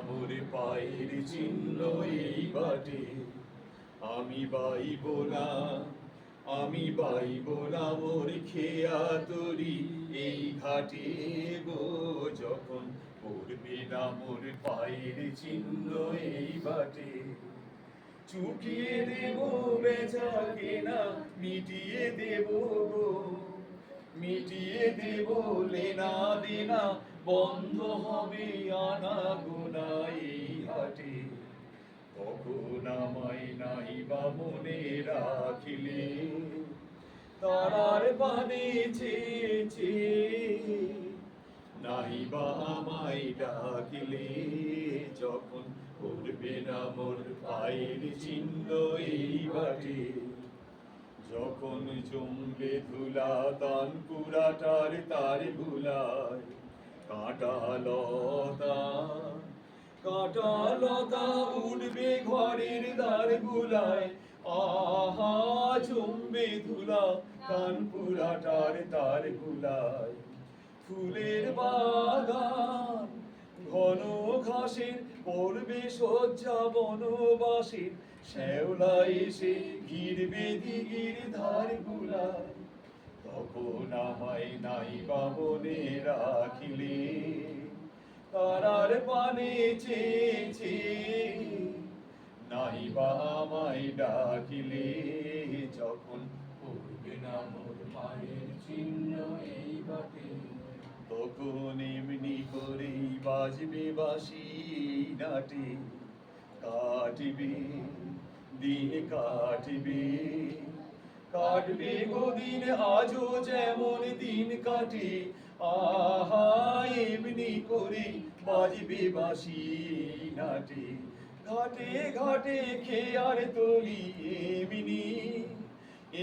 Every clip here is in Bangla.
মোর পায়ের চিহ্ন এই বাটে, আমি বাইব না, আমি বাইব না মোর খেয়া তরি এই ঘাটে গো, যখন পড়বে না মোর পায়ের চিহ্ন এই বাটে। চুকিয়ে দেব বেচা কেনা, মিটিয়ে দেব গো, মিটিয়ে দেব লেনা দেনা, বন্ধ হবে আনা গোনা এই হাটে। তখন আমায় নাই বা মনে রাখিলে, তারার পানে চেয়েছে, নাই বা আমায় ডাকিলে, যখন পড়বে না মোর পায়ের চিহ্ন এই বাটে। যখন জমবে ধুলা তান পুরাটার তার ভুলায়, কাঁটা লতা কাঁটা লতা উঠবে ঘরের দ্বার গুলায়, আহা জমবে ধুলা কান পুরাটার তার গুলায়। ফুলের বাগান ঘন ঘাসের পড়বে শয্যা বনবাসীর, শ্যাওলা এসে ঘিরবে দিঘির ধার গুলায়। তখন আমায় নাই বা মনে রাখিলে, তারার পানে চেয়েছে, নাই বা আমায় ডাকিলে, যখন পড়বে না মোর পায়ের চিহ্ন এই বাটে। তখন এমনি করেই বাজবে বাঁশি নাটে, কাটবে দিন কাটবে, কাটবে গো দিন আজও যেমন দিন কাটে, আহা এমনি করে বাজবে বাঁশি নাটে। ঘাটে ঘাটে খেয়ার তলি এমনি,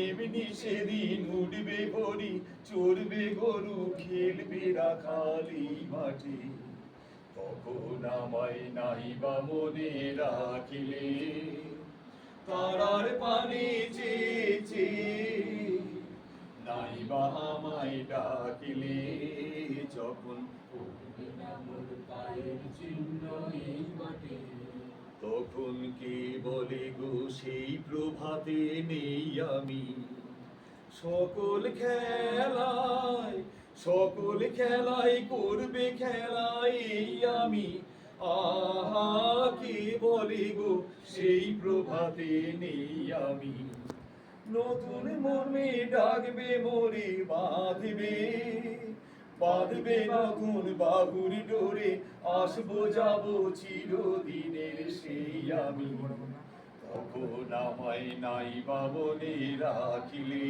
এমনি সেদিন উঠবে ভরি, চড়বে গরু খেলবে রাখালি মাঠে। তখন আমায় নাই বা মনে রাখিলে, তারার পানে চেয়েছে, নাই বা আমায় ডাকিলে, যখন পড়বে না মোর পায়ের চিহ্ন এই বাটে। তখন কে বলে গো সেই প্রভাতে নেই আমি, সকল খেলায় সকল খেলায় করবে খেলায় এই আমি, আহা কে বলে গো সেই প্রভাতে নেই আমি। নতুন মর্মে ডাকবে মোরে বাঁধবে, বাঁধবে নতুন বাহুর ডোরে, আসবো যাবো চিরদিনের সেই আমি। তখন আমায় নাই বা মনে রাখিলে,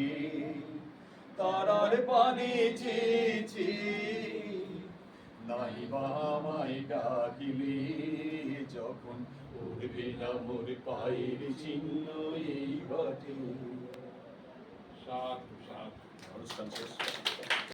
তারার পানে চেয়েছে, নাই বা আমায় ডাকিলে, যখন পড়বে না মোর পায়ের চিহ্ন এই বাটে। অনুষ্ঠান শেষ।